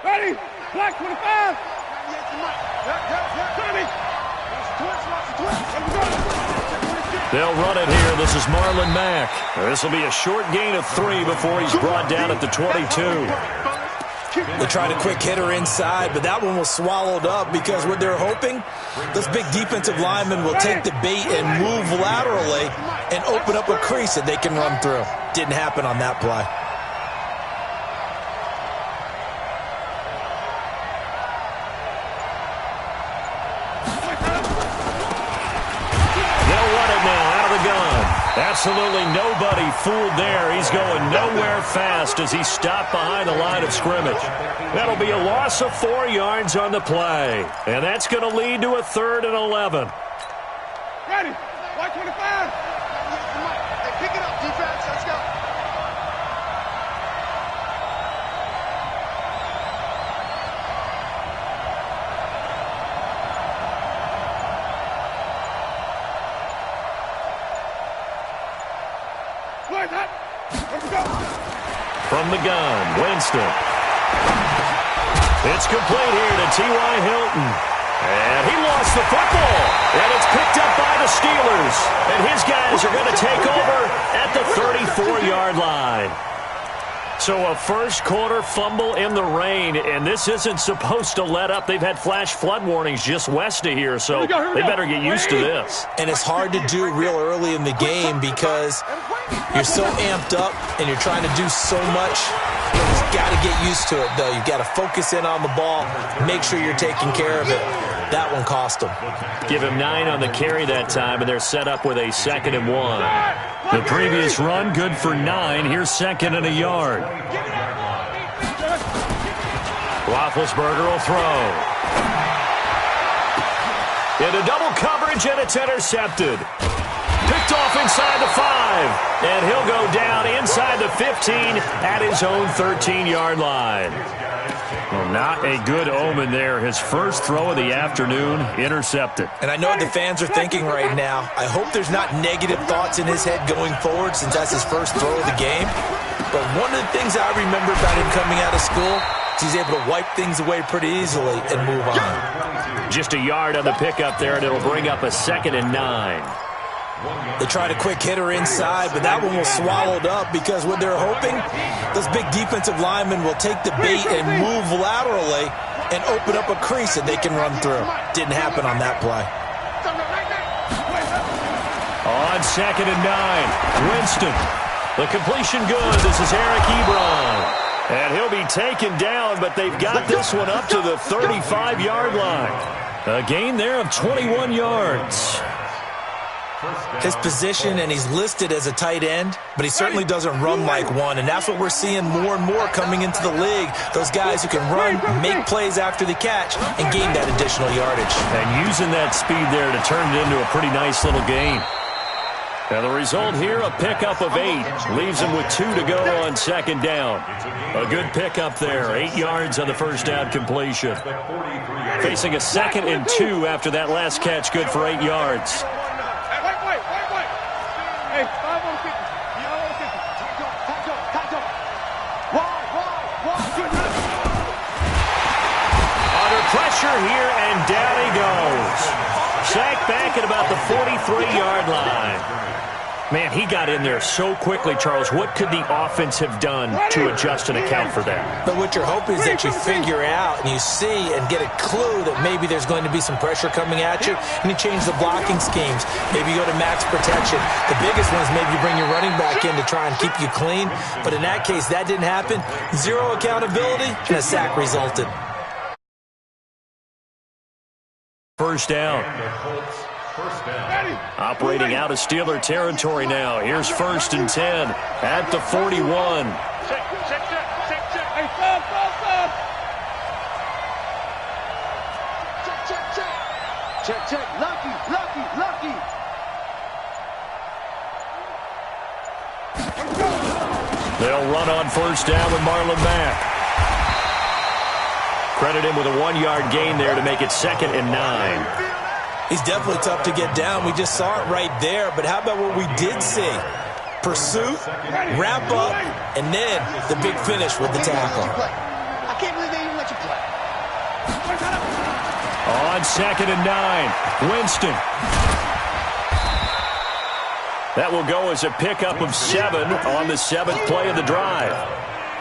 Ready? Black 25. They'll run it here. This is Marlon Mack. This will be a short gain of 3 before he's brought down at the 22. They tried a quick hitter inside, but that one was swallowed up because what they're hoping, this big defensive lineman will take the bait and move laterally and open up a crease that they can run through. Didn't happen on that play. They'll run it now out of the gun. Absolutely nobody fooled there. He's going nowhere fast as he's stopped behind the line of scrimmage. That'll be a loss of 4 yards on the play. And that's going to lead to a 3rd and 11. Ready? White 25. Hey, pick it up, defense. Let's go. From the gun, Winston. It's complete here to T.Y. Hilton. And he lost the football. And it's picked up by the Steelers. And his guys are going to take over at the 34-yard line. So a first-quarter fumble in the rain, and this isn't supposed to let up. They've had flash flood warnings just west of here, so they better get used to this. And it's hard to do real early in the game because you're so amped up and you're trying to do so much. You just got to get used to it, though. You've got to focus in on the ball, make sure you're taking care of it. That one cost them. Give him 9 on the carry that time, and they're set up with a 2nd and 1. The previous run, good for 9. Here's 2nd and a yard. Roethlisberger will throw. Into double coverage, and it's intercepted. Picked off inside the 5. And he'll go down inside the 15 at his own 13-yard line. Well, not a good omen there. His first throw of the afternoon intercepted. And I know what the fans are thinking right now. I hope there's not negative thoughts in his head going forward since that's his first throw of the game. But one of the things I remember about him coming out of school is he's able to wipe things away pretty easily and move on. Just a yard on the pickup there, and it'll bring up a 2nd and 9. They tried a quick hitter inside, but that one was swallowed up because what they're hoping, this big defensive lineman will take the bait and move laterally and open up a crease that they can run through. Didn't happen on that play. On 2nd and 9, Winston. The completion good. This is Eric Ebron. And he'll be taken down, but they've got this one up to the 35-yard line. A gain there of 21 yards. His position, and he's listed as a tight end, but he certainly doesn't run like one, and that's what we're seeing more and more coming into the league. Those guys who can run, make plays after the catch, and gain that additional yardage. And using that speed there to turn it into a pretty nice little gain. Now the result here, a pickup of 8. Leaves him with 2 to go on 2nd down. A good pickup there, 8 yards on the first down completion. Facing a 2nd and 2 after that last catch, good for 8 yards. Hey, 5 on 50. 5 on 50. Under pressure here, and down he goes. Sacked back at about the 43-yard line. Man, he got in there so quickly, Charles. What could the offense have done to adjust and account for that? But what you're hoping is that you figure out and you see and get a clue that maybe there's going to be some pressure coming at you, and you change the blocking schemes. Maybe you go to max protection. The biggest one is maybe you bring your running back in to try and keep you clean. But in that case, that didn't happen. 0 accountability, and a sack resulted. First down. Operating out of Steeler territory now. Here's 1st and 10 at the 41. Hey, stop. Check. Lucky. They'll run on 1st down with Marlon Mack. Credit him with a 1-yard gain there to make it 2nd and 9. He's definitely tough to get down. We just saw it right there. But how about what we did see? Pursuit, wrap up, and then the big finish with the tackle. I can't believe they even let you On 2nd and 9, Winston. That will go as a pickup of 7 on the 7th play of the drive.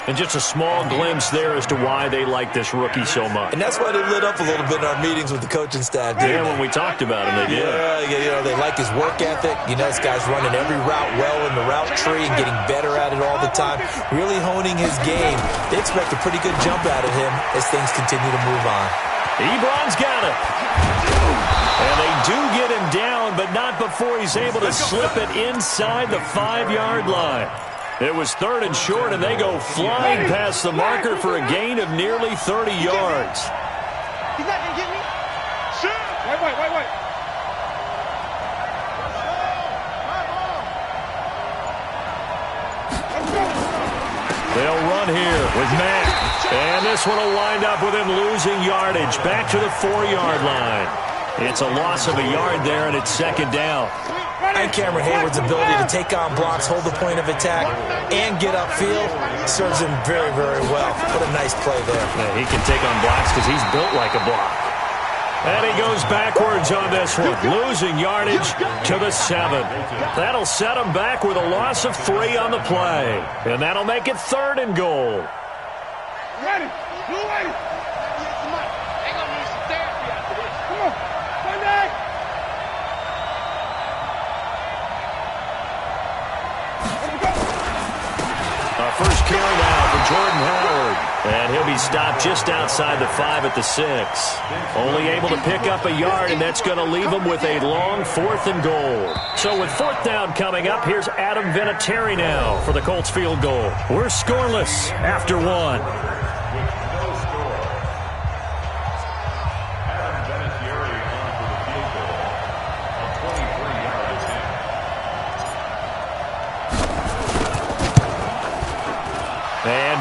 And just a small glimpse there as to why they like this rookie so much. And that's why they lit up a little bit in our meetings with the coaching staff. Yeah, when we talked about him, they did. Yeah, they like his work ethic. You know, this guy's running every route well in the route tree and getting better at it all the time, really honing his game. They expect a pretty good jump out of him as things continue to move on. Ebron's got it. And they do get him down, but not before he's able to slip it inside the 5-yard line. It was 3rd and short, and they go flying past the marker for a gain of nearly 30 yards. He's not going to get me. Wait. They'll run here with Mack. And this one will wind up with him losing yardage back to the 4-yard line. It's a loss of a yard there, and it's 2nd down. And Cameron Hayward's ability to take on blocks, hold the point of attack, and get upfield serves him very, very well. What a nice play there. Yeah, he can take on blocks because he's built like a block. And he goes backwards on this one, losing yardage to the 7. That'll set him back with a loss of 3 on the play. And that'll make it 3rd and goal. Ready. Blue ready. Ain't gonna need some therapy after this. Come on. Come back. First carry now for Jordan Howard. And he'll be stopped just outside the 5 at the 6. Only able to pick up a yard, and that's going to leave him with a long 4th and goal. So with 4th down coming up, here's Adam Vinatieri now for the Colts field goal. We're scoreless after 1.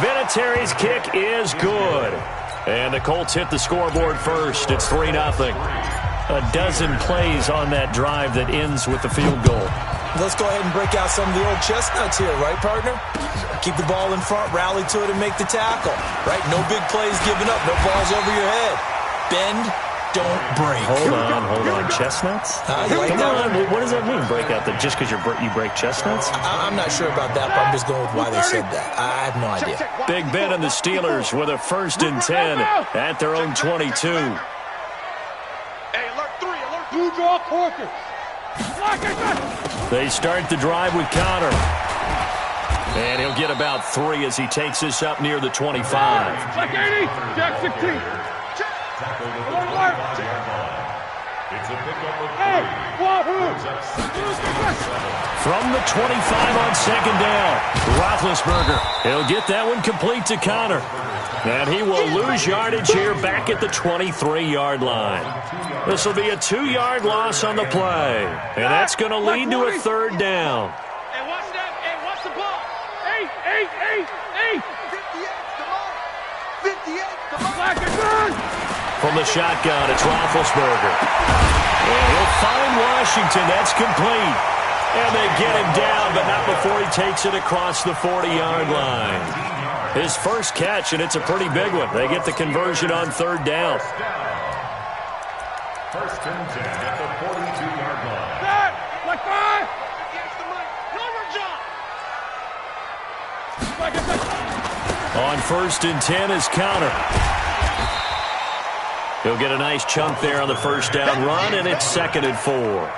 Vinatieri's kick is good. And the Colts hit the scoreboard first. It's 3-0. A dozen plays on that drive that ends with the field goal. Let's go ahead and break out some of the old chestnuts here, right, partner? Keep the ball in front, rally to it, and make the tackle. Right? No big plays given up. No balls over your head. Bend, don't break. Hold on. Chestnuts? Like Come on. What does that mean, break out? Just because you break chestnuts? I'm not sure about that, but I'm just going with why they said that. I have no idea. Big Ben and the Steelers with a 1st and 10 at their own 22. Hey, alert 3, alert. Blue draw Corker. They start the drive with Connor. And he'll get about 3 as he takes this up near the 25. Check 80. Check 16. From the 25 on 2nd down, Roethlisberger. He'll get that one complete to Connor. And he will lose yardage here back at the 23-yard line. This will be a 2-yard loss on the play. And that's going to lead to a 3rd down. And watch that. And watch the ball. 8. 58. From the shotgun, it's Roethlisberger. And he'll find Washington. That's complete. And they get him down, but not before he takes it across the 40-yard line. His first catch, and it's a pretty big one. They get the conversion on 3rd down. 1st and 10 at the 42-yard line. Set. Like 5. On 1st and 10 is Connor. He'll get a nice chunk there on the 1st down run, and it's 2nd and 4.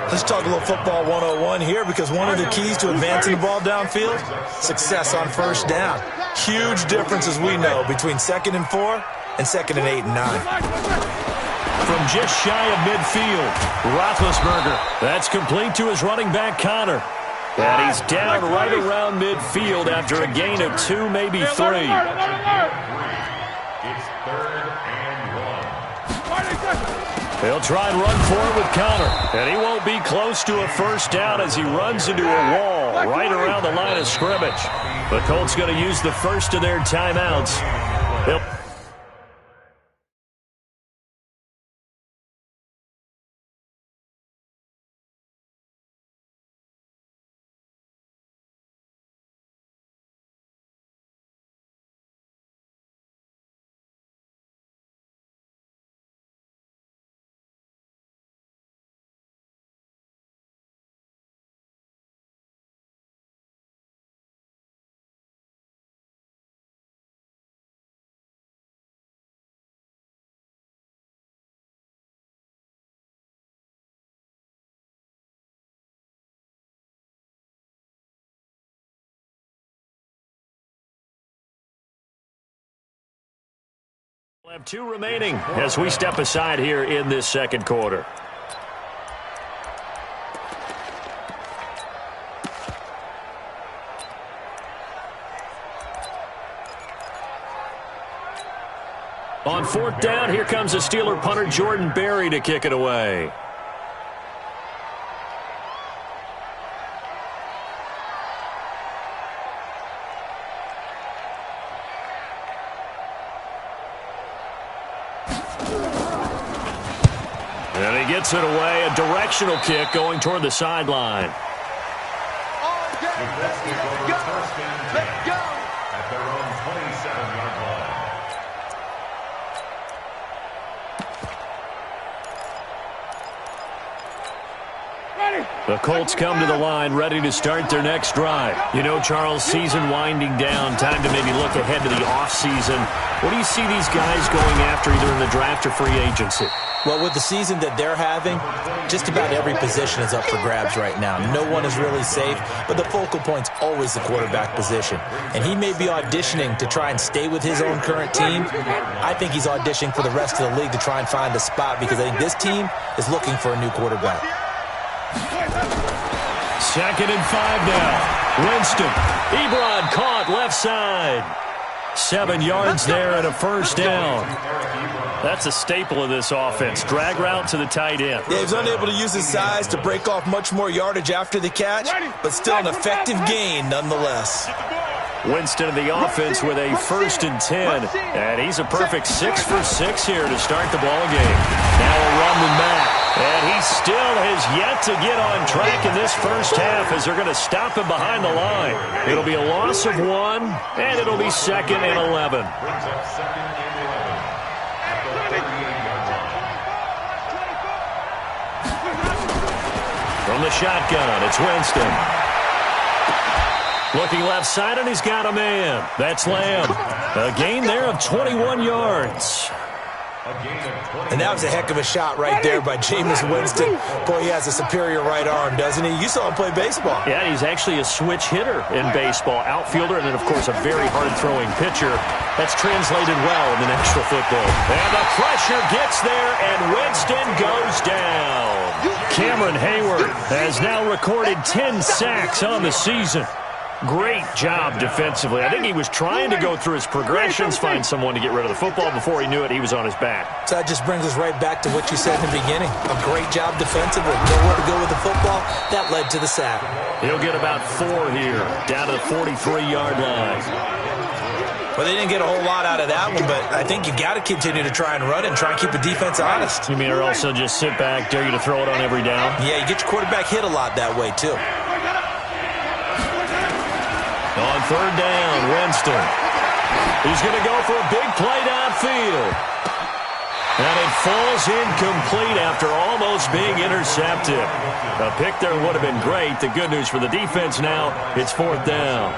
Let's talk a little football 101 here, because one of the keys to advancing the ball downfield, success on 1st down. Huge difference, as we know, between 2nd and 4 and 2nd and 8 and 9. From just shy of midfield, Roethlisberger. That's complete to his running back, Connor. And he's down right around midfield after a gain of 2, maybe 3. It's 3rd and 1. He'll try and run for it with Connor. And he won't be close to a 1st down as he runs into a wall right around the line of scrimmage. The Colts going to use the first of their timeouts. They'll We'll have 2 remaining as we step aside here in this second quarter. On 4th down, here comes the Steeler punter Jordan Berry to kick it away. And he gets it away, a directional kick going toward the sideline. Let's go. At their own 27-yard line. The Colts come to the line ready to start their next drive. You know, Charles, season winding down, time to maybe look ahead to the offseason. What do you see these guys going after either in the draft or free agency? Well, with the season that they're having, just about every position is up for grabs right now. No one is really safe, but the focal point's always the quarterback position. And he may be auditioning to try and stay with his own current team. I think he's auditioning for the rest of the league to try and find a spot because I think this team is looking for a new quarterback. 2nd and 5 now. Winston. Ebron caught left side. 7 yards there and a first down. That's a staple of this offense. Drag route to the tight end. Yeah, he's unable to use his size to break off much more yardage after the catch, but still an effective gain nonetheless. Winston of the offense with a 1st and 10. And he's a perfect 6 for 6 here to start the ball game. Now a run with Matt. And he still has yet to get on track in this first half as they're going to stop him behind the line. It'll be a loss of 1, and it'll be 2nd and 11. Brings up 2nd and 11 at the 38-yard line. From the shotgun, it's Winston. Looking left side, and he's got a man. That's Lamb. A gain there of 21 yards. And that was a heck of a shot right there by Jameis Winston. Boy, he has a superior right arm, doesn't he? You saw him play baseball. Yeah, he's actually a switch hitter in baseball. Outfielder, and then, of course, a very hard-throwing pitcher. That's translated well in the National Football. And the pressure gets there, and Winston goes down. Cameron Hayward has now recorded 10 sacks on the season. Great job defensively. I think he was trying to go through his progressions, find someone to get rid of the football. Before he knew it, he was on his back. So that just brings us right back to what you said in the beginning. A great job defensively. Nowhere to go with the football. That led to the sack. He'll get about 4 here, down to the 43-yard line. Well, they didn't get a whole lot out of that one, but I think you got to continue to try and run it and try and keep the defense honest. You mean or also just sit back, dare you to throw it on every down? Yeah, you get your quarterback hit a lot that way, too. On 3rd down, Winston. He's going to go for a big play downfield. And it falls incomplete after almost being intercepted. A pick there would have been great. The good news for the defense now, it's 4th down.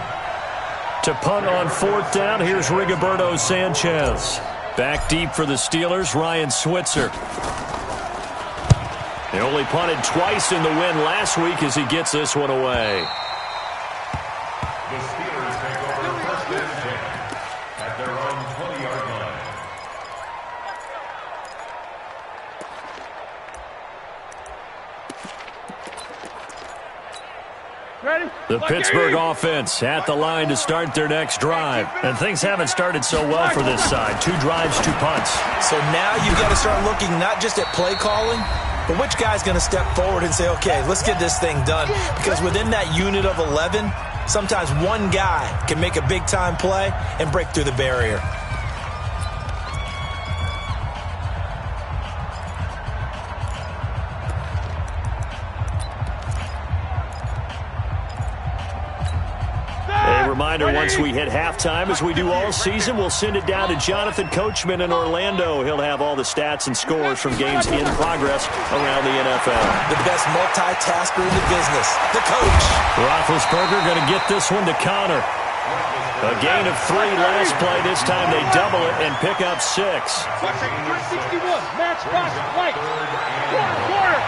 To punt on 4th down, here's Rigoberto Sanchez. Back deep for the Steelers, Ryan Switzer. They only punted twice in the win last week as he gets this one away. The Steelers take over 1st and 10 at their own 20-yard line. Ready? The Pittsburgh offense at the line to start their next drive. And things haven't started so well for this side. 2 drives, 2 punts. So now you've got to start looking not just at play calling, but which guy's going to step forward and say, okay, let's get this thing done. Because within that unit of 11, sometimes one guy can make a big-time play and break through the barrier. Reminder, once we hit halftime, as we do all season, we'll send it down to Jonathan Coachman in Orlando. He'll have all the stats and scores from games in progress around the NFL. The best multitasker in the business, the coach. Roethlisberger going to get this one to Connor. A gain of 3 last play. This time they double it and pick up 6. 361. Match box right. Quarter.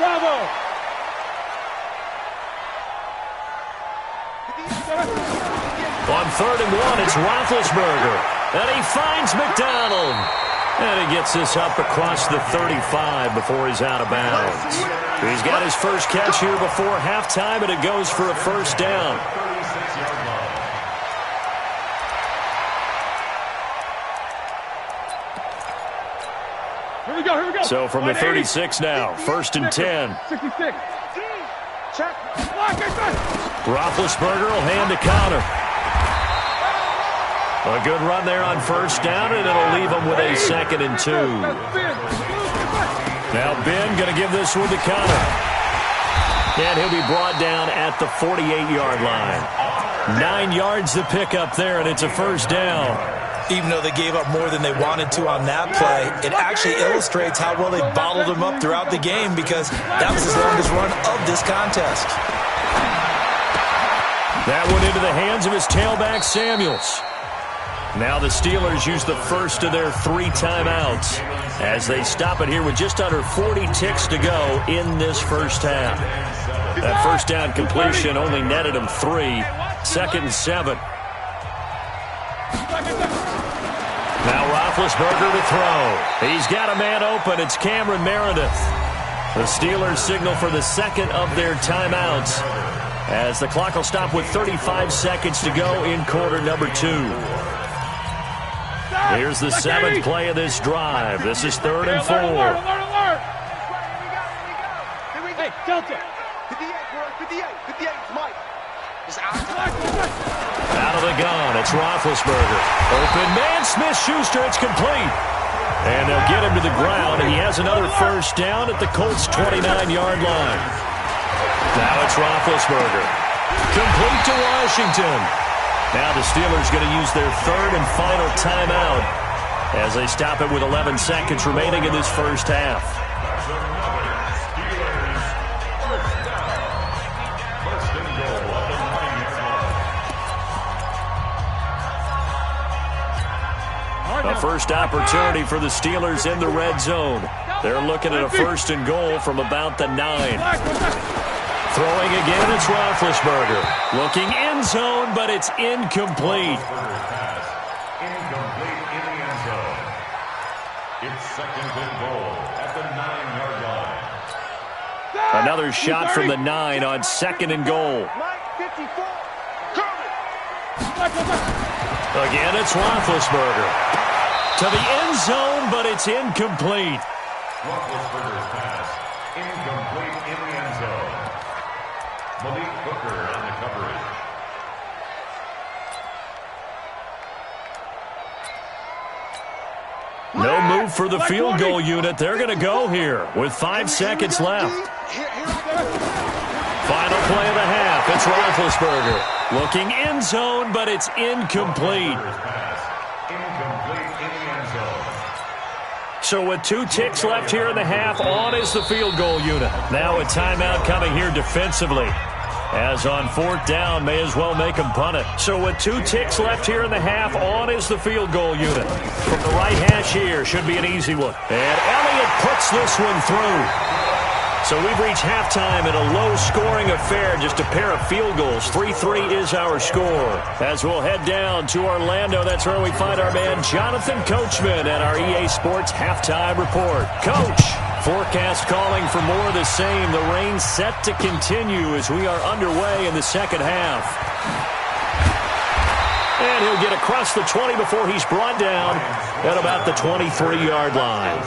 Bravo. On 3rd and 1, it's Roethlisberger. And he finds McDonald. And he gets this up across the 35 before he's out of bounds. He's got his first catch here before halftime, and it goes for a first down. Here we go. So from the 36 now, 1st and 10. 66. Check. Roethlisberger will hand to Connor. A good run there on first down, and it'll leave him with a 2nd and 2. Now Ben going to give this one to Connor. And he'll be brought down at the 48-yard line. 9 yards to pick up there, and it's a first down. Even though they gave up more than they wanted to on that play, it actually illustrates how well they bottled him up throughout the game, because that was his longest run of this contest. That went into the hands of his tailback, Samuels. Now the Steelers use the first of their 3 timeouts as they stop it here with just under 40 ticks to go in this first half. That first down completion only netted him 3. 2nd and 7. Now Roethlisberger to throw. He's got a man open. It's Cameron Meredith. The Steelers signal for the second of their timeouts as the clock will stop with 35 seconds to go in quarter number 2. Here's the 7th play of this drive. This is 3rd and 4. Alert. Hey, Delta. 58, Mike. Out of the gun, it's Roethlisberger. Open man, Smith-Schuster, it's complete. And they'll get him to the ground, and he has another first down at the Colts' 29-yard line. Now it's Roethlisberger. Complete to Washington. Now the Steelers going to use their 3rd and final timeout as they stop it with 11 seconds remaining in this first half. A first opportunity for the Steelers in the red zone. They're looking at a 1st and goal from about the 9. Throwing again, it's Roethlisberger. Looking end zone, but it's incomplete. Incomplete in the end zone. It's 2nd and goal at the 9-yard line. Another shot from the 9 on 2nd and goal. Again, it's Roethlisberger. To the end zone, but it's incomplete. Roethlisberger's pass. Incomplete in the end zone. Malik Hooker on the coverage. No move for the field goal unit. They're going to go here with 5 seconds left. Final play of the half. It's Roethlisberger. Looking end zone, but it's incomplete. So with 2 ticks left here in the half, on is the field goal unit. Now a timeout coming here defensively. As on 4th down, may as well make them punt it. So with 2 ticks left here in the half, on is the field goal unit. From the right hash here, should be an easy one. And Elliott puts this one through. So we've reached halftime in a low-scoring affair, just a pair of field goals. 3-3 is our score. As we'll head down to Orlando, that's where we find our man Jonathan Coachman at our EA Sports Halftime Report. Coach, forecast calling for more of the same. The rain set to continue as we are underway in the second half. And he'll get across the 20 before he's brought down at about the 23-yard line.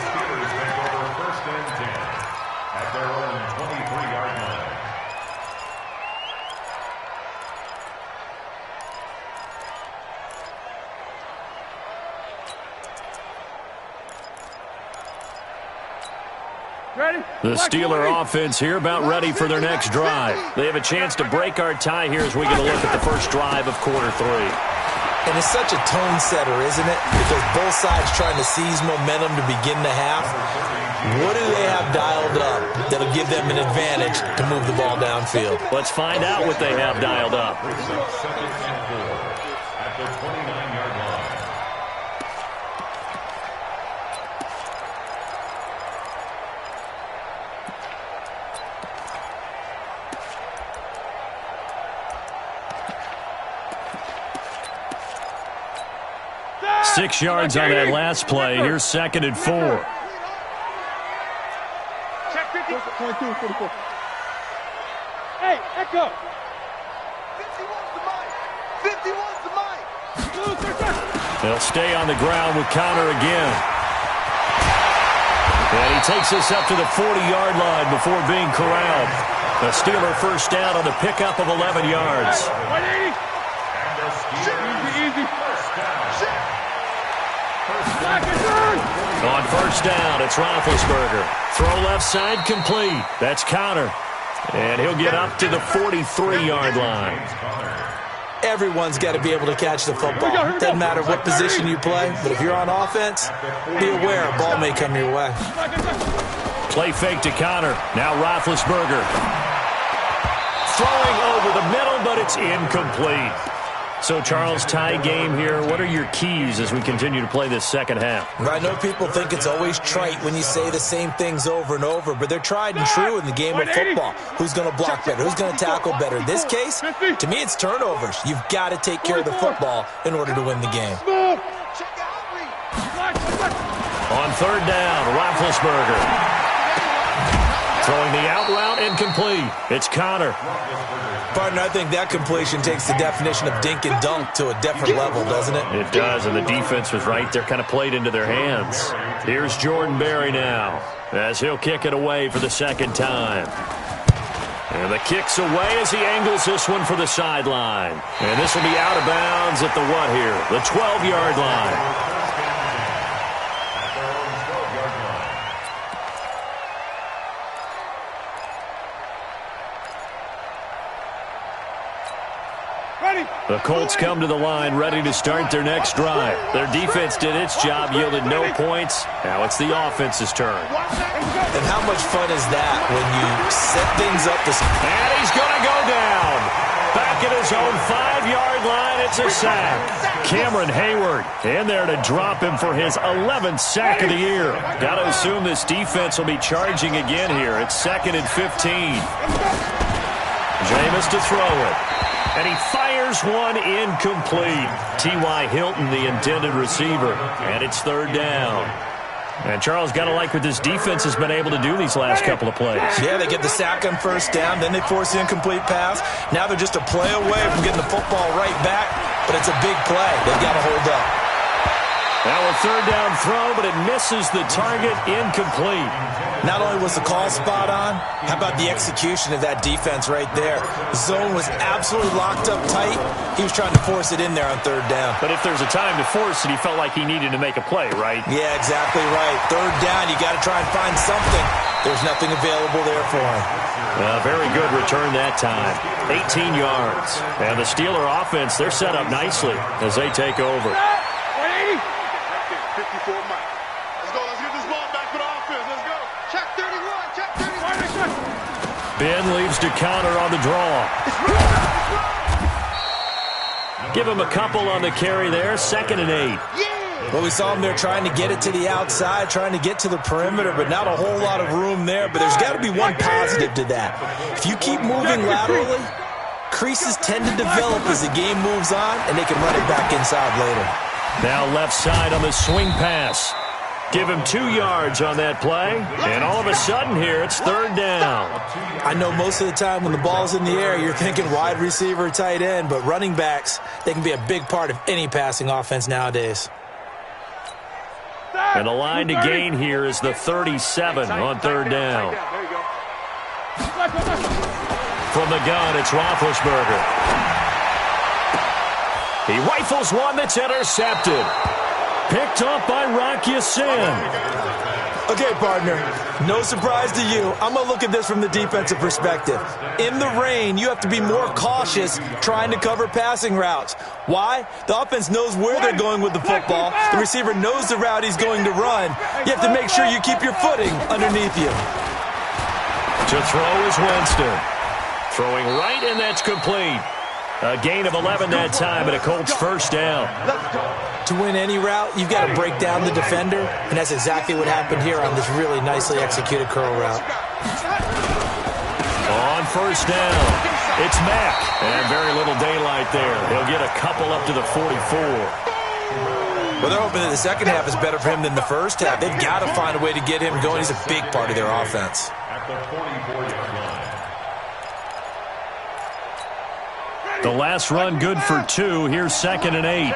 The Steeler offense here about ready for their next drive. They have a chance to break our tie here as we get a look at the first drive of quarter 3. And it's such a tone setter, isn't it? Because both sides trying to seize momentum to begin the half. What do they have dialed up that'll give them an advantage to move the ball downfield? Let's find out what they have dialed up. At the 29-yard line. 6 yards on that last play. Here's 2nd and 4. Check 50. 22, 44. Hey, Echo. 51's the mic. 51's the mic. They'll stay on the ground with Connor again. And he takes us up to the 40-yard line before being corralled. The Steeler first down on the pickup of 11 yards. 180. Easy. On first down, it's Roethlisberger. Throw left side complete. That's Connor. And he'll get up to the 43-yard line. Everyone's got to be able to catch the football. Doesn't matter what position you play, but if you're on offense, be aware a ball may come your way. Play fake to Connor. Now Roethlisberger. Throwing over the middle, but it's incomplete. So, Charles, tie game here. What are your keys as we continue to play this second half? I know people think it's always trite when you say the same things over and over, but they're tried and true in the game of football. Who's going to block better? Who's going to tackle better? In this case, to me, it's turnovers. You've got to take care of the football in order to win the game. On third down, Roethlisberger. Throwing the out route, incomplete. It's Connor. Partner, I think that completion takes the definition of dink and dunk to a different level, doesn't it? It does, and the defense was right there, kind of played into their hands. Here's Jordan Berry now, as he'll kick it away for the second time. And the kick's away as he angles this one for the sideline. And this will be out of bounds at the what here? The 12-yard line. The Colts come to the line ready to start their next drive. Their defense did its job, yielded no points. Now it's the offense's turn. And how much fun is that when you set things up to... And he's going to go down. Back at his own 5-yard line, it's a sack. Cameron Hayward in there to drop him for his 11th sack of the year. Got to assume this defense will be charging again here. It's 2nd and 15. Jameis to throw it. And he fires one incomplete. T.Y. Hilton, the intended receiver. And it's third down. And Charles, got to like what this defense has been able to do these last couple of plays. Yeah, they get the sack on first down, then they force the incomplete pass. Now they're just a play away from getting the football right back, but it's a big play. They've got to hold up. Now a third down throw, but it misses the target, incomplete. Not only was the call spot on, how about the execution of that defense right there? The zone was absolutely locked up tight. He was trying to force it in there on third down. But if there's a time to force it, he felt like he needed to make a play, right? Yeah, exactly right. Third down, you got to try and find something. There's nothing available there for him. Very good return that time. 18 yards. And the Steeler offense, they're set up nicely as they take over. 180. 54 Mike. Let's get this ball back for the offense. Let's go. Check 31. Check 31. Ben leaves to Connor on the draw. Give him a couple on the carry there. 2nd and 8. Well, we saw him there trying to get it to the outside, trying to get to the perimeter, but not a whole lot of room there. But there's got to be one positive to that. If you keep moving laterally, creases tend to develop as the game moves on, and they can run it back inside later. Now left side on the swing pass. Give him 2 yards on that play, and all of a sudden here, it's third down. I know most of the time when the ball's in the air, you're thinking wide receiver, tight end, but running backs, they can be a big part of any passing offense nowadays. And the line to gain here is the 37 on third down. From the gun, it's Roethlisberger. He rifles one that's intercepted. Picked up by Rock Ya-Sin. Okay, partner, no surprise to you. I'm going to look at this from the defensive perspective. In the rain, you have to be more cautious trying to cover passing routes. Why? The offense knows where they're going with the football. The receiver knows the route he's going to run. You have to make sure you keep your footing underneath you. To throw is Winston. Throwing right, and that's complete. A gain of 11 that time, and a Colts first down. To win any route, you've got to break down the defender, and that's exactly what happened here on this really nicely executed curl route. On first down, it's Mack, and very little daylight there. He'll get a couple up to the 44. Well, they're hoping that the second half is better for him than the first half. They've got to find a way to get him going. He's a big part of their offense. At the 44-yard line. The last run good for 2. Here's 2nd and 8.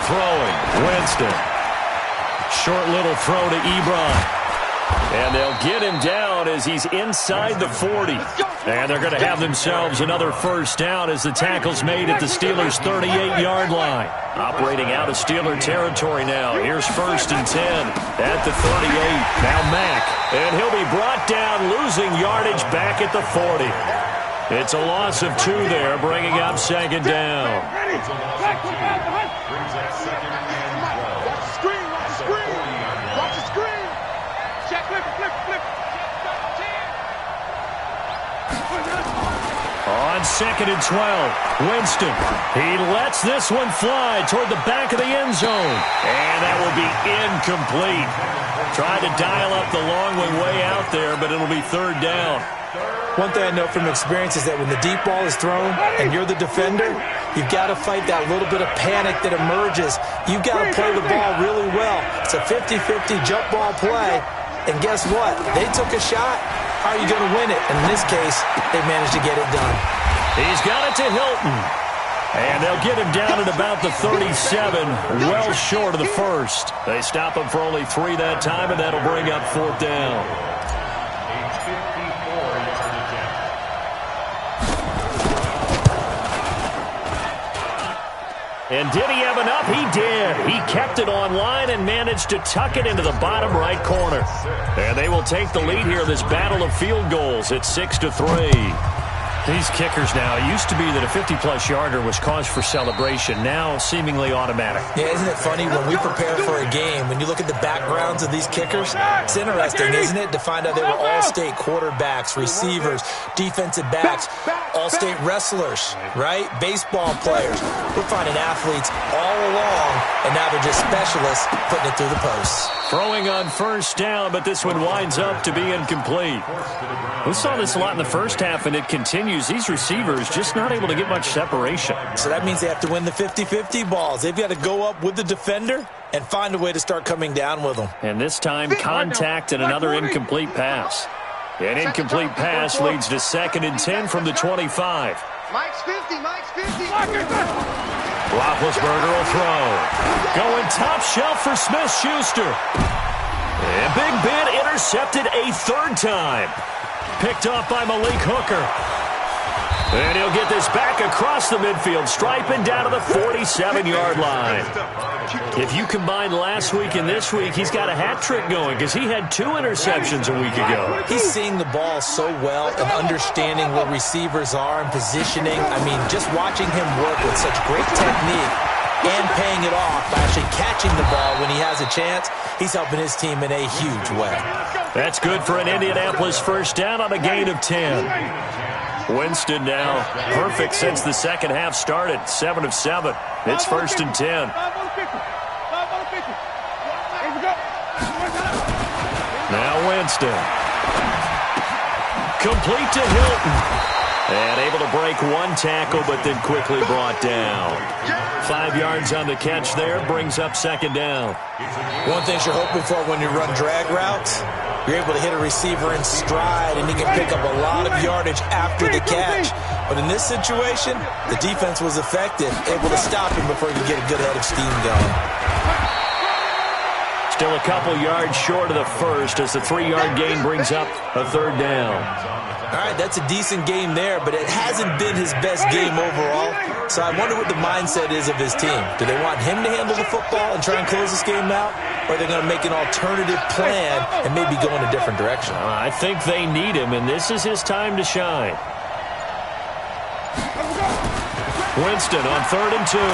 Throwing, Winston. Short little throw to Ebron. And they'll get him down as he's inside the 40. And they're going to have themselves another first down as the tackle's made at the Steelers' 38-yard line. Operating out of Steeler territory now. Here's 1st and 10 at the 38. Now Mack. And he'll be brought down, losing yardage back at the 40. It's a loss of 2 there, bringing up 2nd down. It's a loss of 2. Brings up 2nd and 12. Watch the screen, watch the screen. Watch the screen. Check, flip. On 2nd and 12, Winston. He lets this one fly toward the back of the end zone. And that will be incomplete. Tried to dial up the long way out there, but it'll be 3rd down. One thing I know from experience is that when the deep ball is thrown and you're the defender, you've got to fight that little bit of panic that emerges. You've got to play the ball really well. It's a 50-50 jump ball play. And guess what? They took a shot. How are you going to win it? And in this case, they managed to get it done. He's got it to Hilton. And they'll get him down at about the 37, well short of the first. They stop him for only 3 that time, and that'll bring up 4th down. A 54-yard attempt. And did he have enough? He did. He kept it online and managed to tuck it into the bottom right corner. And they will take the lead here in this battle of field goals. It's 6-3. These kickers now, it used to be that a 50-plus yarder was cause for celebration. Now, seemingly automatic. Yeah, isn't it funny when we prepare for a game, when you look at the backgrounds of these kickers, it's interesting, isn't it, to find out they were all-state quarterbacks, receivers, defensive backs, all-state wrestlers, right? Baseball players. We're finding athletes all along, and now they're just specialists putting it through the posts. Throwing on 1st down, but this one winds up to be incomplete. We saw this a lot in the first half, and it continues. These receivers just not able to get much separation. So that means they have to win the 50-50 balls. They've got to go up with the defender and find a way to start coming down with them. And this time, contact and another incomplete pass. An incomplete pass leads to 2nd and 10 from the 25. Mike's 50. Roethlisberger will throw. Going top shelf for Smith-Schuster. And Big Ben intercepted a 3rd time. Picked off by Malik Hooker. And he'll get this back across the midfield stripe and down to the 47-yard line. If you combine last week and this week, he's got a hat trick going because he had 2 interceptions a week ago. He's seeing the ball so well and understanding where receivers are and positioning. I mean, just watching him work with such great technique and paying it off by actually catching the ball when he has a chance, he's helping his team in a huge way. That's good for an Indianapolis first down on a gain of 10. Winston now perfect since the second half started. 7 of 7. It's 1st and 10. Now Winston. Complete to Hilton. And able to break 1 tackle, but then quickly brought down. 5 yards on the catch there, brings up 2nd down. One thing you're hoping for when you run drag routes, you're able to hit a receiver in stride, and he can pick up a lot of yardage after the catch. But in this situation, the defense was effective, able to stop him before he could get a good head of steam going. Still a couple yards short of the first as the 3-yard gain brings up a 3rd down. All right, that's a decent game there, but it hasn't been his best game overall. So I wonder what the mindset is of his team. Do they want him to handle the football and try and close this game out? Or are they going to make an alternative plan and maybe go in a different direction? I think they need him, and this is his time to shine. Winston on 3rd and 2.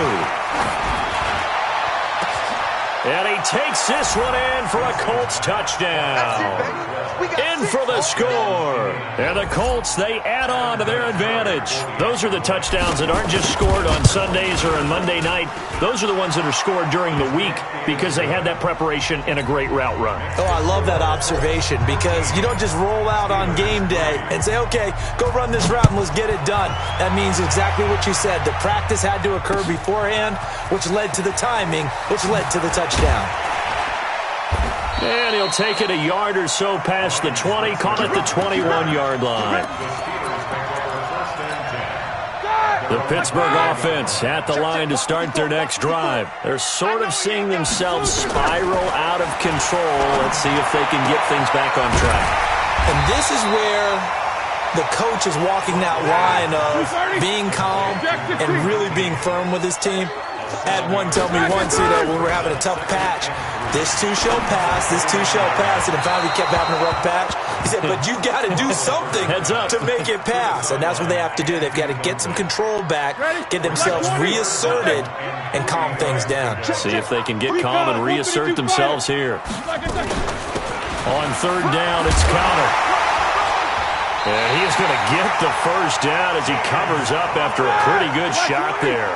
And he takes this one in for a Colts touchdown. In for the score. And the Colts, they add on to their advantage. Those are the touchdowns that aren't just scored on Sundays or on Monday night. Those are the ones that are scored during the week because they had that preparation and a great route run. Oh, I love that observation because you don't just roll out on game day and say, okay, go run this route and let's get it done. That means exactly what you said. The practice had to occur beforehand, which led to the timing, which led to the touchdown. And he'll take it a yard or so past the 20, call it the 21-yard line. The Pittsburgh offense at the line to start their next drive. They're sort of seeing themselves spiral out of control. Let's see if they can get things back on track. And this is where the coach is walking that line of being calm and really being firm with his team. I had one tell me once, when we were having a tough patch, this too shall pass, this too shall pass, and finally kept having a rough patch. He said, but you got to do something to make it pass, and that's what they have to do. They've got to get some control back, get themselves reasserted, and calm things down. See if they can get calm and reassert themselves here. On third down, it's Counter. And he is going to get the first down as he covers up after a pretty good shot there.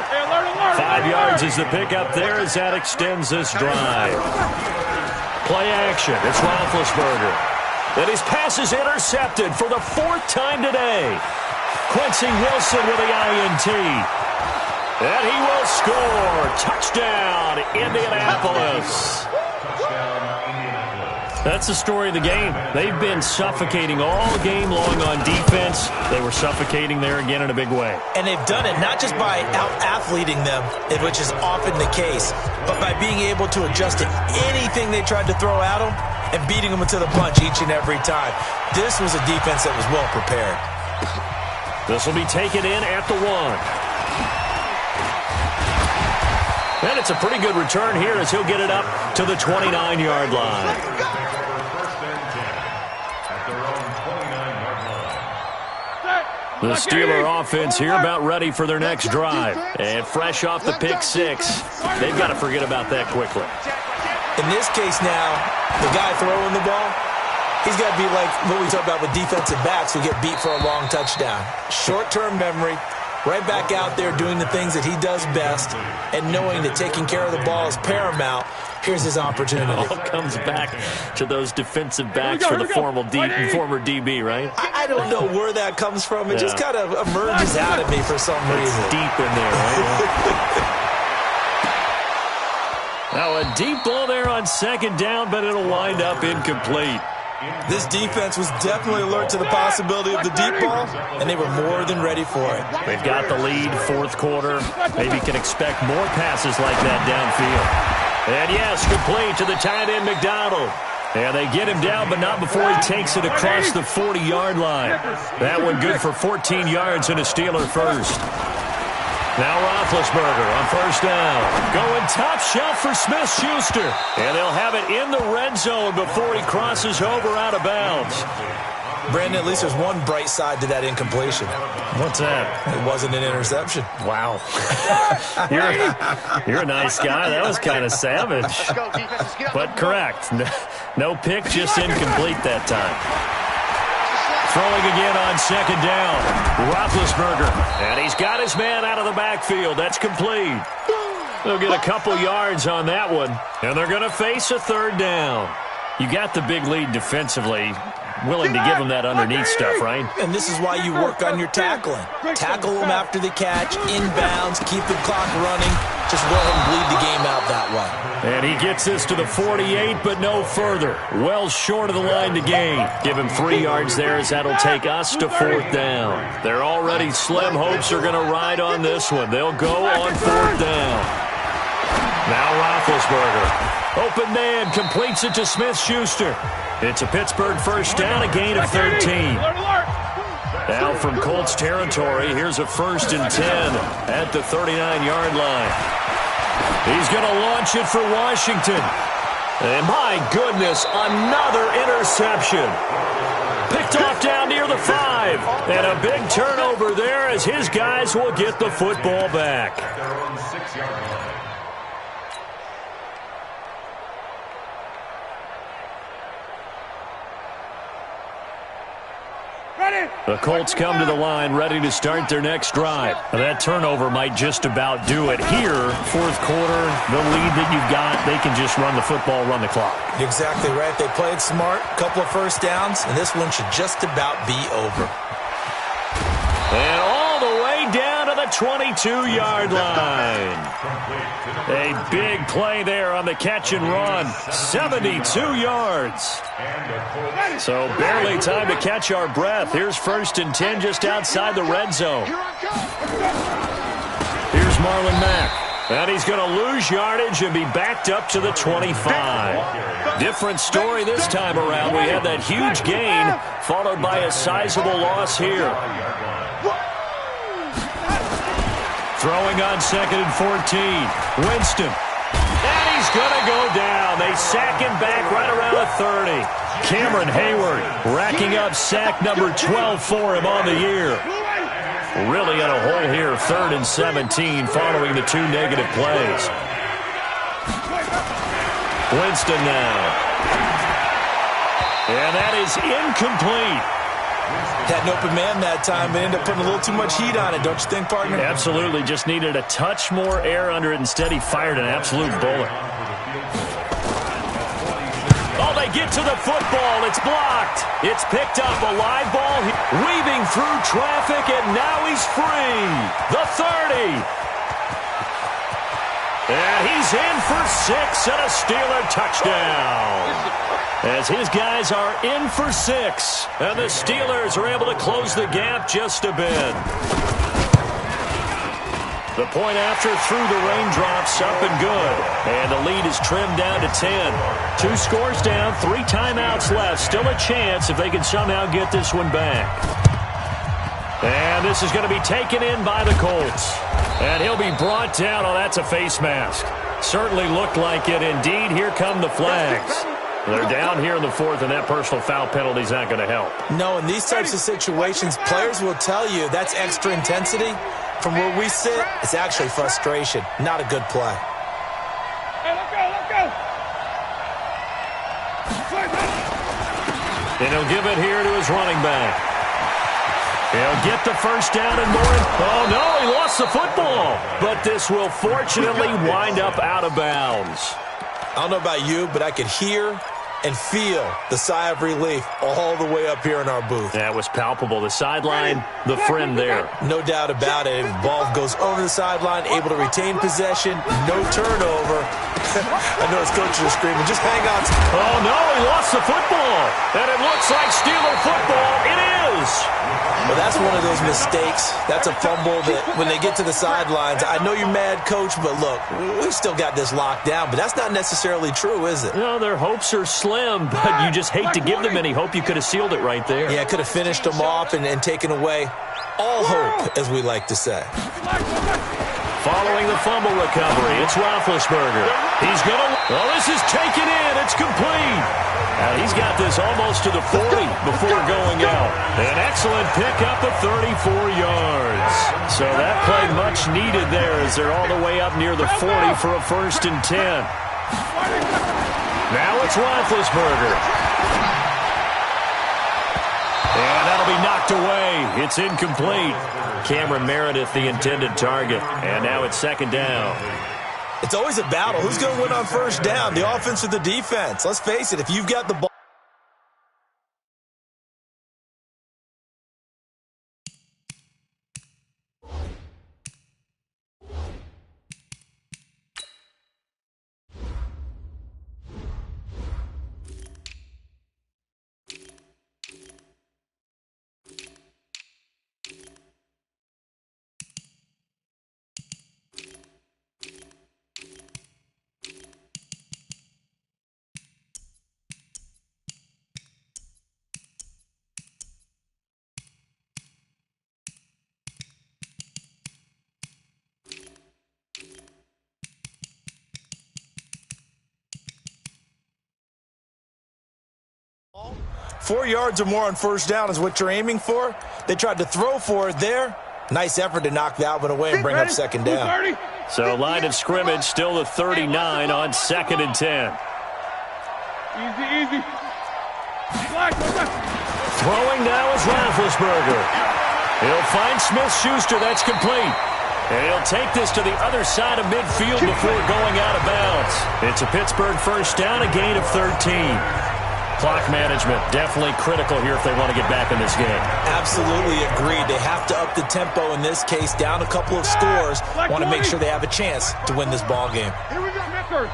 5 yards is the pickup there as that extends this drive. Play action. It's Roethlisberger. And his pass is intercepted for the 4th time today. Quincy Wilson with the INT. And he will score. Touchdown, Indianapolis. That's the story of the game. They've been suffocating all game long on defense. They were suffocating there again in a big way. And they've done it not just by out-athleting them, which is often the case, but by being able to adjust to anything they tried to throw at them and beating them into the punch each and every time. This was a defense that was well prepared. This will be taken in at the 1. And it's a pretty good return here as he'll get it up to the 29-yard line. The Steeler offense here about ready for their next drive. And fresh off the pick 6, they've got to forget about that quickly. In this case now, the guy throwing the ball, he's got to be like what we talk about with defensive backs who get beat for a long touchdown. Short-term memory. Right back out there doing the things that he does best and knowing that taking care of the ball is paramount. Here's his opportunity. It all comes back to those defensive backs for the former DB, right? I don't know where that comes from. It just kind of emerges out of me for some reason. It's deep in there, right? Now a deep ball there on 2nd down, but it'll wind up incomplete. This defense was definitely alert to the possibility of the deep ball, and they were more than ready for it. They've got the lead, 4th quarter. Maybe can expect more passes like that downfield. And yes, complete to the tight end McDonald. And they get him down, but not before he takes it across the 40-yard line. That one good for 14 yards and a Steeler first. Now Roethlisberger on 1st down. Going top shelf for Smith-Schuster. And they'll have it in the red zone before he crosses over out of bounds. Brandon, at least there's one bright side to that incompletion. What's that? It wasn't an interception. Wow. You're a nice guy. That was kind of savage. But correct. No pick, just incomplete that time. Throwing again on 2nd down. Roethlisberger. And he's got his man out of the backfield. That's complete. They'll get a couple yards on that one. And they're going to face a 3rd down. You got the big lead defensively. Willing to give them that underneath stuff, right? And this is why you work on your tackling. Tackle them after the catch, inbounds, keep the clock running. Just let them bleed the game out that way. And he gets this to the 48, but no further. Well short of the line to gain. Give him 3 yards there as that'll take us to 4th down. They're already slim hopes are going to ride on this one. They'll go on 4th down. Now Roethlisberger. Open man completes it to Smith-Schuster. It's a Pittsburgh 1st down, a gain of 13. Now from Colts territory, here's a 1st and 10 at the 39-yard line. He's going to launch it for Washington. And my goodness, another interception. Picked off down near the 5. And a big turnover there as his guys will get the football back. The Colts come to the line ready to start their next drive. That turnover might just about do it. Here, fourth quarter, the lead that you've got, they can just run the football, run the clock. Exactly right. They played smart, couple of first downs, and this one should just about be over. And all the way down to the 22-yard line. A big play there on the catch and run. 72 yards. So barely time to catch our breath. Here's 1st and 10 just outside the red zone. Here's Marlon Mack. And he's going to lose yardage and be backed up to the 25. Different story this time around. We had that huge gain followed by a sizable loss here. Throwing on 2nd and 14. Winston. And he's going to go down. They sack him back right around the 30. Cameron Hayward racking up sack number 12 for him on the year. Really in a hole here, 3rd and 17 following the 2 negative plays. Winston now. And that is incomplete. Had an open man that time, but ended up putting a little too much heat on it, don't you think, partner? Absolutely. Just needed a touch more air under it. Instead, he fired an absolute bullet. Oh, they get to the football. It's blocked. It's picked up. A live ball weaving through traffic, and now he's free. The 30. And he's in for 6 and a Steeler touchdown. As his guys are in for 6, and the Steelers are able to close the gap just a bit. The point after through the raindrops, up and good. And the lead is trimmed down to 10. 2 scores down, 3 timeouts left. Still a chance if they can somehow get this one back. And this is going to be taken in by the Colts. And he'll be brought down. Oh, that's a face mask. Certainly looked like it. Indeed, here come the flags. They're down here in the 4th, and that personal foul penalty is not going to help. No, in these types of situations, players will tell you that's extra intensity. From where we sit, it's actually frustration. Not a good play. Hey, let's go. And he'll give it here to his running back. He'll get the first down and more. Oh, no, he lost the football. But this will fortunately wind up out of bounds. I don't know about you, but I could hear and feel the sigh of relief all the way up here in our booth. That was palpable. The sideline, the friend there. No doubt about it. Ball goes over the sideline, able to retain possession, no turnover. I know his coaches are screaming, just hang on. Oh, no, he lost the football. And it looks like Steeler football. It is. Well, that's one of those mistakes. That's a fumble that when they get to the sidelines, I know you're mad, Coach, but look, we've still got this locked down. But that's not necessarily true, is it? No, their hopes are slim, but you just hate to give them any hope. You could have sealed it right there. Yeah, could have finished them off and taken away all hope, as we like to say. Following the fumble recovery, it's Roethlisberger. He's going to... Well, this is taken in. It's complete. He's got this almost to the 40 before going out. An excellent pickup of 34 yards. So that play much needed there as they're all the way up near the 40 for a 1st and 10. Now it's Roethlisberger. And that'll be knocked away. It's incomplete. Cameron Meredith, the intended target. And now it's 2nd down. It's always a battle. Who's going to win on 1st down, the offense or the defense? Let's face it, if you've got the ball. Four yards or more on 1st down is what you're aiming for. They tried to throw for it there. Nice effort to knock that one away and bring up 2nd down. So line of scrimmage still the 39 on 2nd and 10. Easy. Throwing now is Roethlisberger. He'll find Smith-Schuster. That's complete. And he'll take this to the other side of midfield before going out of bounds. It's a Pittsburgh first down, a gain of 13. Clock management definitely critical here if they want to get back in this game. Absolutely agreed. They have to up the tempo in this case, down a couple of scores. Want to make sure they have a chance to win this ball game. Here we go, Nickers.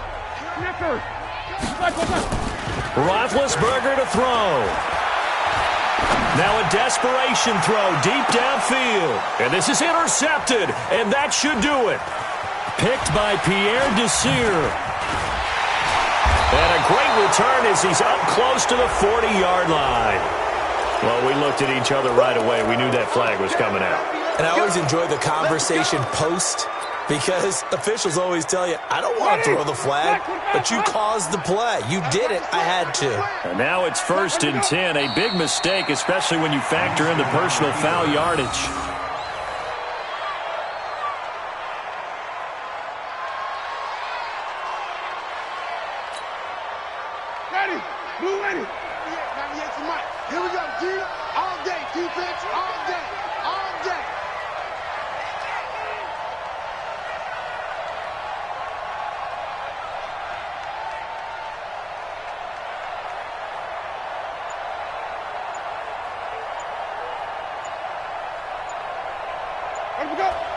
Roethlisberger to throw. Now a desperation throw deep downfield. And this is intercepted, and that should do it. Picked by Pierre Desir. And a great return as he's up close to the 40-yard line. Well, we looked at each other right away. We knew that flag was coming out. And I always enjoy the conversation post, because officials always tell you, I don't want to throw the flag, but you caused the play. You did it. I had to. And now it's 1st and 10. A big mistake, especially when you factor in the personal foul yardage. Ready. Blue ready. 98 to Mike. Here we go, G. All day. Defense all day. All day.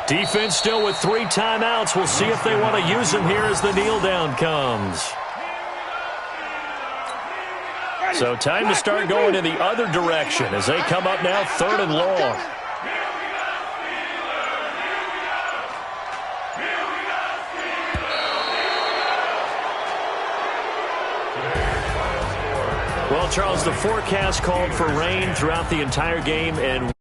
Defense still with 3 timeouts. We'll see if they want to use them here as the kneel down comes. So time to start going in the other direction as they come up now 3rd and long. Well, Charles, the forecast called for rain throughout the entire game, and